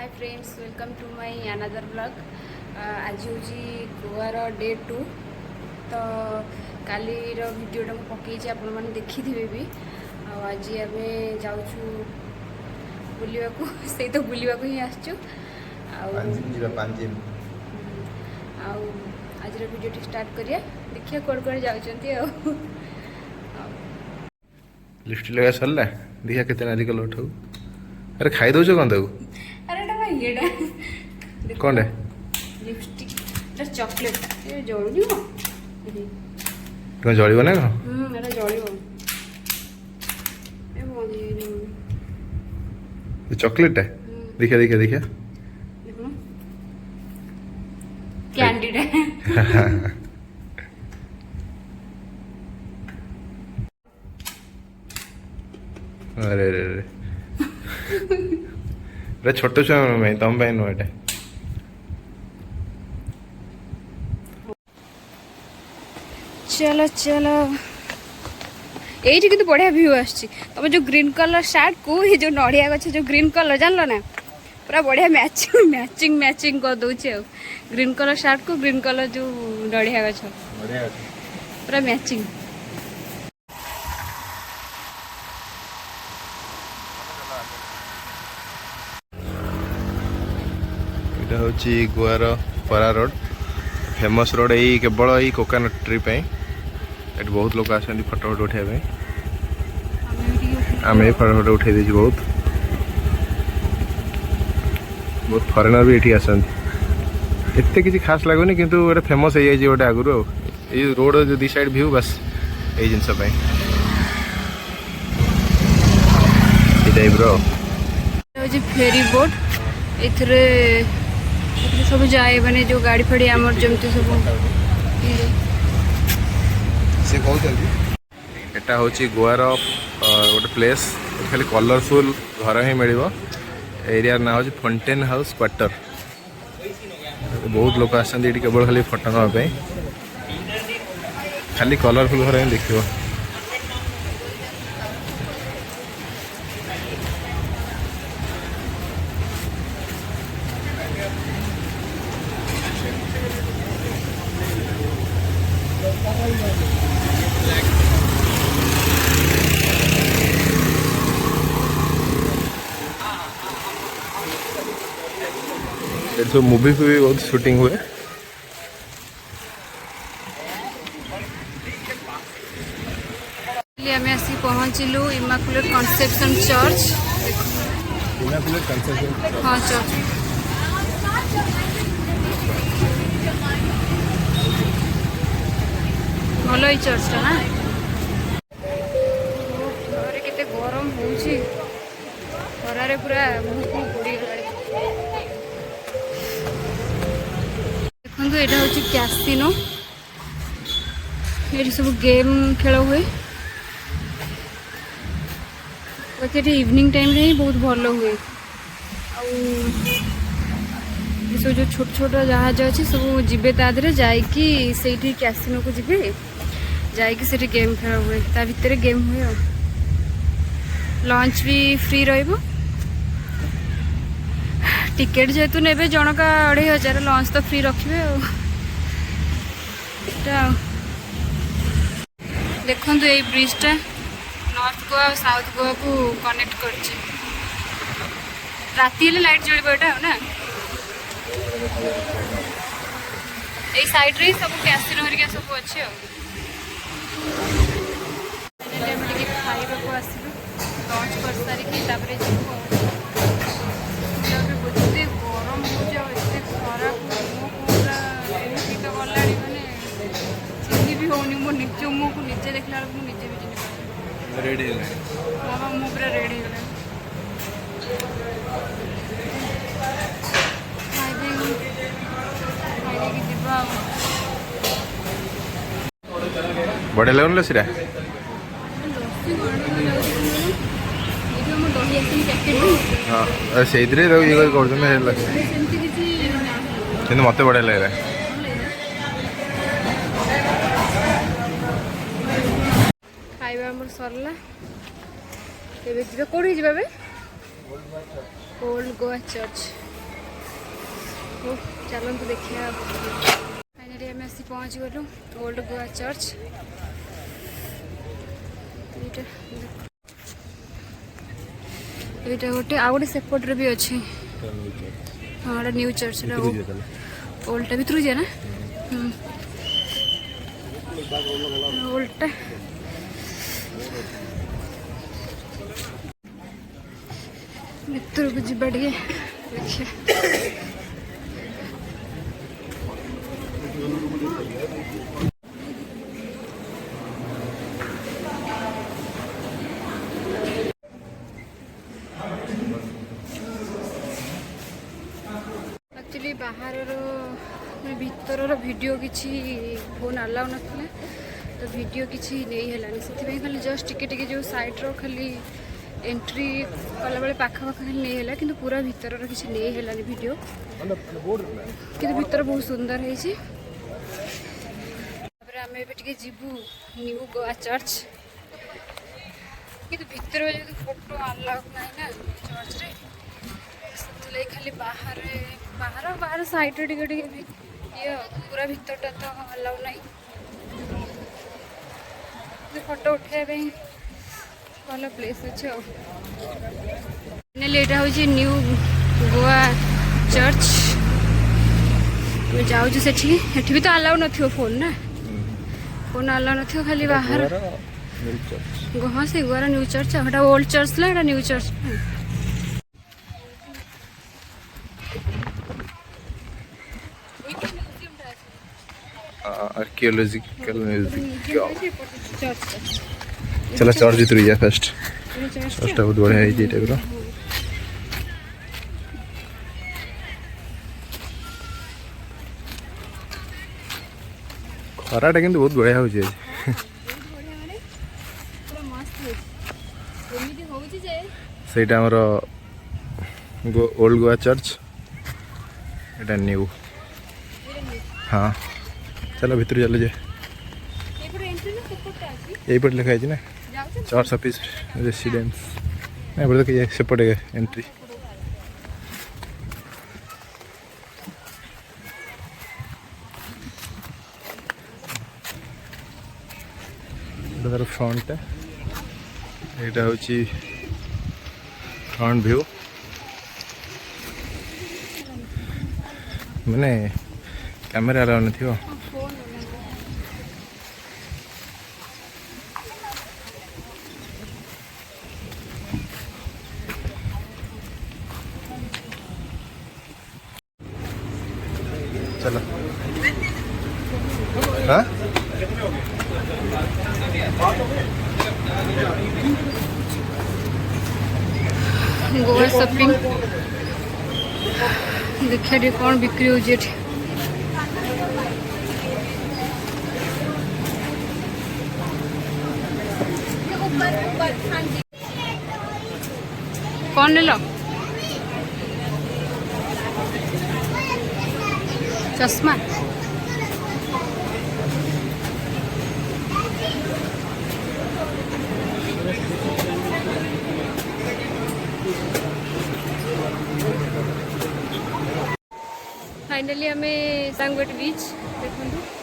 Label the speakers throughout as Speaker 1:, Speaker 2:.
Speaker 1: Hi friends welcome to my another blog आज हूँ grower day 2 तो काली वीडियोटा मुझे पकई आपण मैंने देखिथे भी आज आम जाऊँ बुलवाक से तो बुलवाक ही आसचु आज वीडियो स्टार्ट करिया देखिए कौन कौन जाऊँ
Speaker 2: लिस्ट लगा सरला देखिए केते नारी कल उठाऊ अरे खाई दौच कौन ताऊ
Speaker 1: अरे ये
Speaker 2: कौन
Speaker 1: लिपस्टिक चॉकलेट ये जलुनी
Speaker 2: कौन जलिब ना कौन चॉकलेट है देखिए देखिए देखिए
Speaker 1: कैंडीड
Speaker 2: अरे अरे अरे अरे छोट छुआ मैं तुम नुह एटा
Speaker 1: चलो चलो ये बढ़िया व्यू आम जो ग्रीन कलर शार्ट को ये जो नड़िया गछ जो ग्रीन कलर जान ना पूरा बढ़िया मैचिंग मैचिंग मैचिंग कर दौचे ग्रीन कलर शार्ट को ग्रीन कलर जो नड़िया गछ पूरा मैचिंग
Speaker 2: এটা হচ্ছে গোয়ার পরা রোড फेमस रोड यही केवल यही कोकोनट ट्री पे एट बहुत लोग आसती फोटो फोटो उठाइबा आम फोटो फोटो उठाई देছি बहुत बहुत फरेनर भी ये आसती एत किसी खास लगुनि किंतु गोटे फेमस हो जाए गोटे आगुरी ये रोड जो दी साइड व्यू बस यही जिनस टाइप
Speaker 1: फेरी बोट एथरे सब जाए मैंने जो गाड़ी फाड़ी आमर जमती सब
Speaker 2: एटा होची गोवार गोटे प्लेस खाली कलरफुल घर ही मिल एरिया ना हो फाउंटेन हाउस क्वार्टर बहुत लोग आसती केवल खाली फोटो नापी खाली कलरफुल घर ही देखिए तो मूवी भी बहुत शूटिंग हुए
Speaker 1: आम आसी पहुँचलु इमाकुलेट कन्सेप्शन चर्च हाँ चर्च भल ही चर्चटा ना घरे केते गरम होउछि खरारे पूरा मुँह को पोड़ी देखो यहाँ हूँ कैसिनो ये सब गेम खेल हुए बाकी इवनिंग टाइम रे ही बहुत भल हुए सब जो छोट छोट जहाज अच्छे सब जीवे तादरे जाइकी से कैसिनो को जीवे जाइकी से गेम खेल हुए ता भितर गेम हुए लंच भी फ्री रहिबो टिकेट जेहेतु ने जनका 2500 लंच तो फ्री रखिए देखो ये ब्रिजटा नॉर्थ गोवा और साउथ गोवा को कनेक्ट कर राति लाइट जलिब यहाँ ना ये साइड रे सब कैसिनो हरिका सब अच्छे खाइबा को आसलु लंच कर सारिकी तापर जीवु एते गरम होते खरा पूरा टीका गला मैंने चिन्ह भी होनी मो निज मुँह को निजे देखला बेलू निजे भी चिन्ह
Speaker 2: रेडी
Speaker 1: हाँ मुँह पूरा रेडी हो
Speaker 2: बढ़िया लगन सीरा हाँ से ये कर मत बढ़िया लगे
Speaker 1: खाଇବା ଆମର ସରିଲା ଏବେ ଯିବା କୋଉଠି ଯିବା ଏବେ ଓଲ୍ଡ ଗୋଆ ଚର୍ଚ୍ଚ हो चलतु देखिए फाइनाली आम आसी पहुँच गलु ओल्ड गोवा चर्च यहाँ गोटे आउ गोटे सेपटे भी अच्छे हाँ गोटे न्यू चर्च ओल्डटा भितर जाए ना ओल्डटा भितर को जा देखिए एक्चुअली बाहर भीतर भिडियो किसी फोन अलाउ ना तो वीडियो किसी नहीं है से खाली जस्ट टिके जो साइड्र खाली एंट्री कला बेले पाखा खाली नहीं है कि पूरा भीतर किसी नहीं है वीडियो कि भीतर बहुत सुंदर है आम जीवु न्यू गोवा चर्च कि भीतर जो फोटो अलाउ ना चर्च रे से खाली बाहर बाहर बाहर साइड टे ये पूरा भीतर तो अलाउ ना फोटो उठाइबे भल प्लेस अच्छे फाइनली यहाँ हूँ न्यू गोवा चर्च जाऊँ से भी तो अलाउ न फोन ना फोन अलाउ न खाली बाहर हाँ से गोवार न्यू चर्च है ओल्ड चर्च ला न्यू चर्च
Speaker 2: आर्कियोलॉजिकल म्यूजियम चलो चर्च भीतर जा फर्स्ट चर्चटा बहुत बढ़िया है टाइप खराटा किंतु बहुत बढ़िया हो सेटा हमर ओल्ड गोवा चर्च एटा न्यू हाँ चलो भीतर चलो जे यही पटे लिखा है ना चर्च ऑफिस रेसिडेंस नहीं बोलते कि सेपटे एंट्री फ्रंट यहाँ हूँ फ्रंट व्यू मैंने कैमेरा अलाउ न चलो हाँ
Speaker 1: गोवा शॉपिंग देखिए कौन बिक्री हो कौन ले लो चश्मा फाइनली आम सांगोट बीच देखु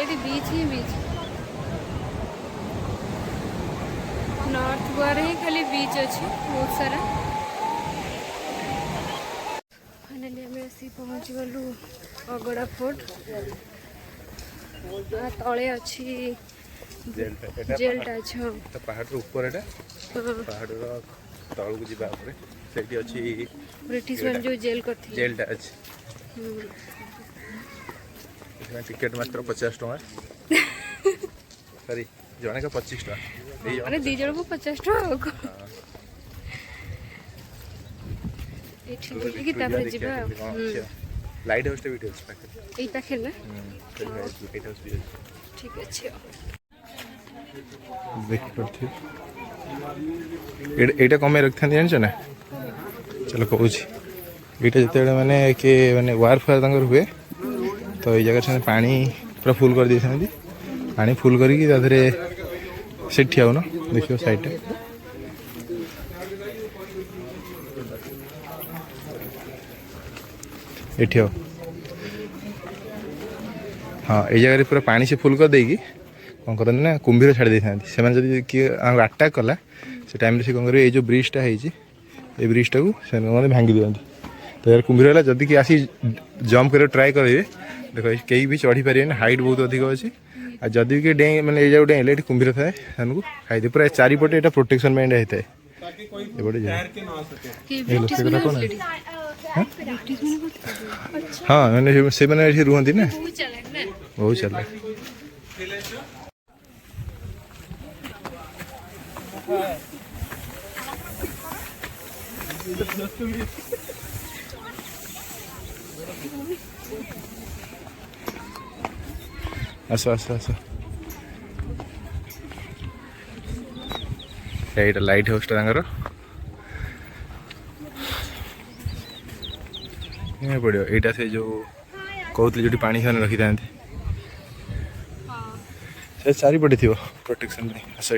Speaker 1: खाली बीच ही बीच नॉर्थ गोवा ही खाली बीच अच्छी बहुत सारा फाइनली आम आसी पहुँच गलु अगड़ा फोर्ट तले अच्छी जेलटा अच्छे हाँ
Speaker 2: पहाड़ ऊपर पहाड़ तल को जीवा से अच्छी
Speaker 1: ब्रिटिश मैन जो जेल करथिले
Speaker 2: जेलटा अच्छी टिकेट मात्र 50 टका सॉरी जने का 25 टका
Speaker 1: माने दी जण को 50 टका एठी देखि तापर जीवा
Speaker 2: लाइट हाउस भी डिटेल्स पाखे
Speaker 1: एई पाखे ना
Speaker 2: लाइट हाउस भी
Speaker 1: ठीक अच्छे
Speaker 2: देख पड़थि एटा कमे रखथन जानछ ना चलो कहूँ ये जिते मैंने कि मैंने वार फायर तंगर हुए तो ये जगह से पानी पूरा फुल कर दी पानी फुल करके से ठिया ना देखियो साइड एठी हो हाँ ये जगह पूरा पानी से फुल कर देगी कौन करते ना कुंभीर छाड़ी था से किए आटाक कला से टाइम से कौन करेंगे ये जो ब्रिजटा है ये ब्रिजटा को से भांगी दिखाती तो यार कुंभीर है जदि कि आसी जंप कर ट्राए करेंगे देखो कहीं भी चढ़ी पारे हाइट बहुत अधिक अच्छी आ जदि भी डे मैंने ये डेले कुंभीर थाए से खाई पूरा चारिपटे यहाँ प्रोटेक्शन माइंड होता है हाँ मैंने से मैंने रुहती ना बहुत चला आस आस आस ये लाइट हाउस पड़ो यहाँ से जो कहते जो पानी खाने रखी था चारिपटे थी प्रोटेक्शन आस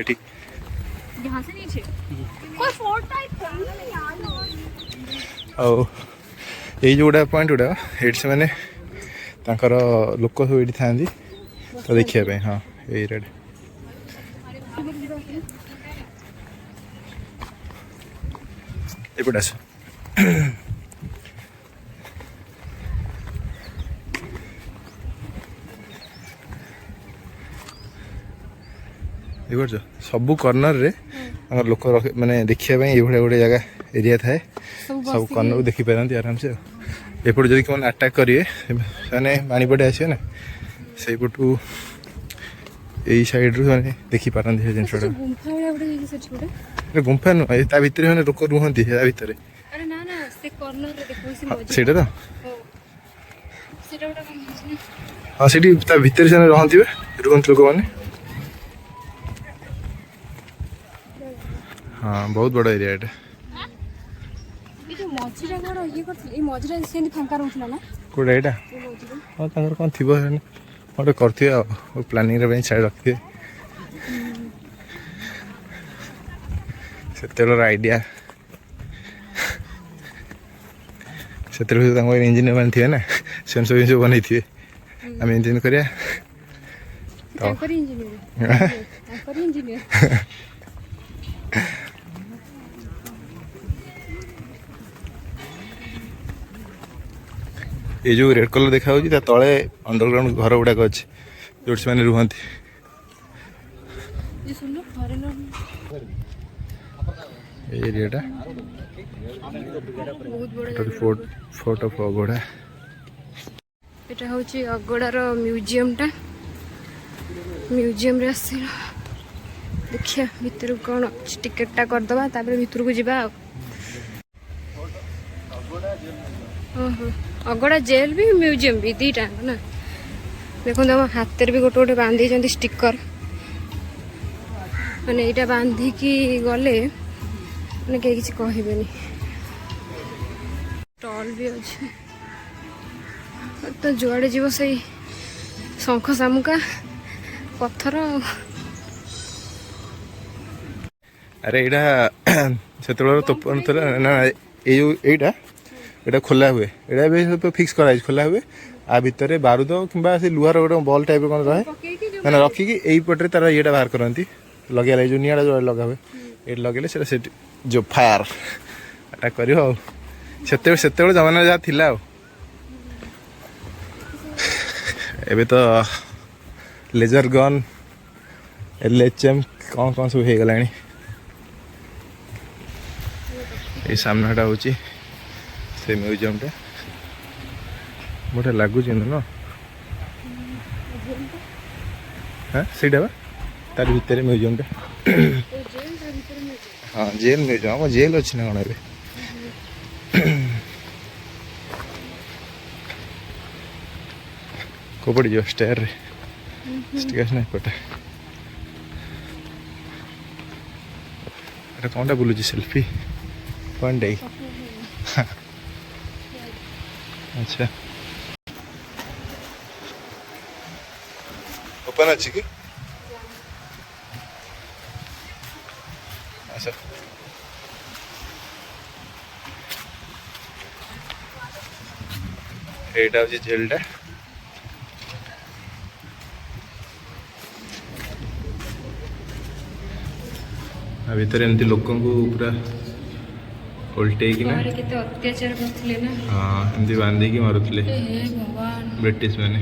Speaker 2: ये जो गुड़ा पॉइंट गुड़ा ये से मैंने लोक सब ये था तो देखिए हाँ ये रेड एपटे आस देखो सबू कर्नर रे लोक माने देखिए ये गोटे जगह एरिया थाए सब कर्नर को देखी पारती आराम से एपटे जब मैंने अटाक करेंगे से पानीपटे आसे ना से पटू यही साइड रू देखी पारती जिनसा गुंफा नुह ता भितर मैंने लोक रुहती भितर से हाँ से भितर से रुहती रुहती लोक मैंने हाँ बहुत बड़ा एरिया है कौटा यहाँ हाँ कौन थी गोटे कर प्लानिंग छाड़ रखिए से आइडिया से इंजीनियर मैंने थे ना से सब जिन बनई थे आम इंजीनियर करिया ये जो रेड कलर देखा तले अंडरग्राउंड घर गुड़ाक अच्छे जो से रुहती एरियाटा फोर्ट ऑफ अगोड़ा
Speaker 1: এটা হচ্ছে অগড়ার মিউজিয়ামটা মিউজিয়াম রে আসছিল ଦେଖିଆ ভিতরକୁ কোন টিকেটটা করদবা তারপরে ভিতরକୁ ଯିବା ओहो अगड़ा जेल भी म्यूजियम भी दीटा ना देखो हम हाथ भी गोटे गोटे बांधी स्टिकर मैंने यहाँ बांधिकी गले मैंने कहीं किसी कहे स्टॉल भी अच्छे तो जुआड़े जीव से शंख शामुका पत्थर
Speaker 2: अरे यहाँ से तोपन ना ये एटा खोला हुए एटा भी तो फिक्स कराई खोला हुए आ भितर बारूद कि लुहार गोटे बल टाइप कौन रहे मैंने रखिकी यही पटे तार ये बाहर करती लगे जो निआटा जो लगा हुए ये लगे से जो फायर अटाक कर जमाना जहाँ थिला एबे तो लेजर गन LHM कौन कौन सब हो गला ये सामनाटा हूँ से म्यूजियम टा बढ़िया लगुच ना हाँ सीटा बा तार भितर म्यूजियम टा हाँ जेल म्यूजियम हम जेल अच्छी ना कौन ए कोपड़ जो स्टेयर स्टेशन पटे अरे कौन टा बुलूची सेल्फी पॉइंट है अच्छा ओपन अच्छी की अच्छा এইটা হচ্ছে জেলটা। ভিତରେ ଏମିତି ଲୋକଙ୍କୁ ପୁରା ଓଲଟେଇକିନା
Speaker 1: କେତେ ଅତ୍ୟାଚାର କରୁଥିଲେ ନା।
Speaker 2: ହଁ ଏମିତି ବାନ୍ଧିକି ମାରୁଥିଲେ
Speaker 1: ହେ ଭଗବାନ।
Speaker 2: ବ୍ରିଟିଶ ମାନେ।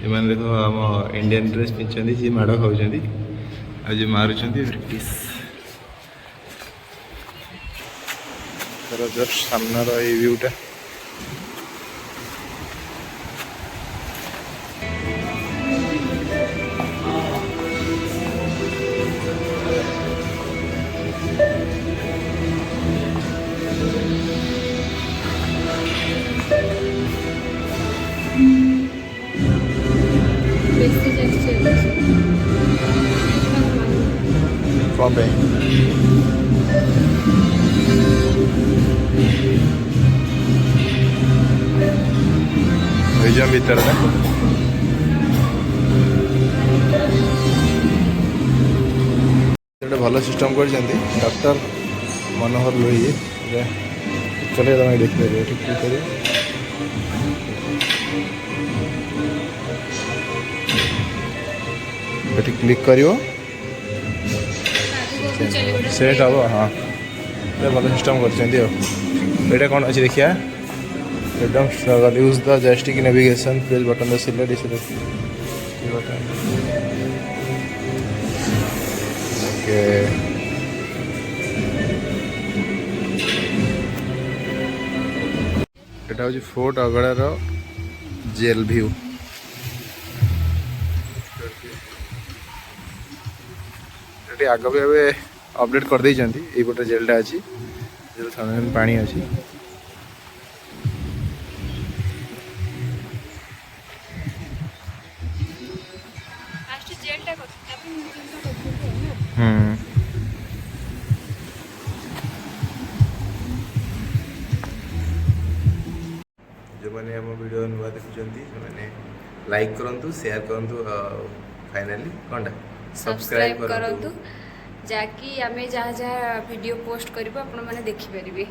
Speaker 2: ଏମାନେ ଦେଖ ଆମ ଇଣ୍ଡିଆନ ଡ୍ରେସ୍ ପିନ୍ଧିଛନ୍ତି, ଯିଏ ମାଡ଼ ଖାଉଛନ୍ତି ଆଉ ଯିଏ ମାରୁଛନ୍ତି ବ୍ରିଟିଶ। ତାର ଜଷ୍ଟ ସାମ୍ନାର ଏଇ ଭିୟୁଟା।
Speaker 1: ବେଶୀ ଚାଲିଛି
Speaker 2: କ'ଣ ପାଇଁ? ମ୍ୟୁଜିୟମ୍ ଭିତରଟା ଗୋଟେ ଭଲ ସିଷ୍ଟମ୍ କରିଛନ୍ତି ଡକ୍ଟର ମନୋହର ଲୋହିଆ। ଚଲେ ତମେ ଦେଖିପାରିବ, ଏଠି କ୍ଲିକ୍ କରିବ। ଏଠି କ୍ଲିକ୍ କରିବ ସେଟ୍ ହେବ। ହଁ ଏଇଟା ଭଲ ସିଷ୍ଟମ୍ କରିଛନ୍ତି ଆଉ। ଏଇଟା କ'ଣ ଅଛି ଦେଖିବା। ଫ୍ରିଡମ୍ ଷ୍ଟ୍ରଗଲ୍, ୟୁଜ୍ ଦ ଜୟଷ୍ଟିକ୍ ନେଭିଗେସନ୍, ପ୍ରେସ୍ ବଟନ୍ ଦ ସିଲେକ୍ଟ ବଟନ୍। ଓକେ, এটা হচ্ছে ফোর্ট অগড়ার জেল ভিউ। এটি আগ ବି ଏବେ ଅପଡେଟ୍ କରିଦେଇଛନ୍ତି। ଏଇପଟେ ଜେଲ୍ଟା ଅଛି, ଜେଲ୍ ସାମ୍ନାରେ ପାଣି ଅଛି। ଯେଉଁମାନେ ଆମ ଭିଡ଼ିଓ ନୂଆ ଦେଖୁଛନ୍ତି ସେମାନେ ଲାଇକ୍ କରନ୍ତୁ, ସେୟାର କରନ୍ତୁ, ଫାଇନାଲି କ'ଣଟା
Speaker 1: ସବସ୍କ୍ରାଇବ୍ କରନ୍ତୁ, ଯାହାକି ଆମେ ଯାହା ଯାହା ଭିଡ଼ିଓ ପୋଷ୍ଟ କରିବୁ ଆପଣମାନେ ଦେଖିପାରିବେ।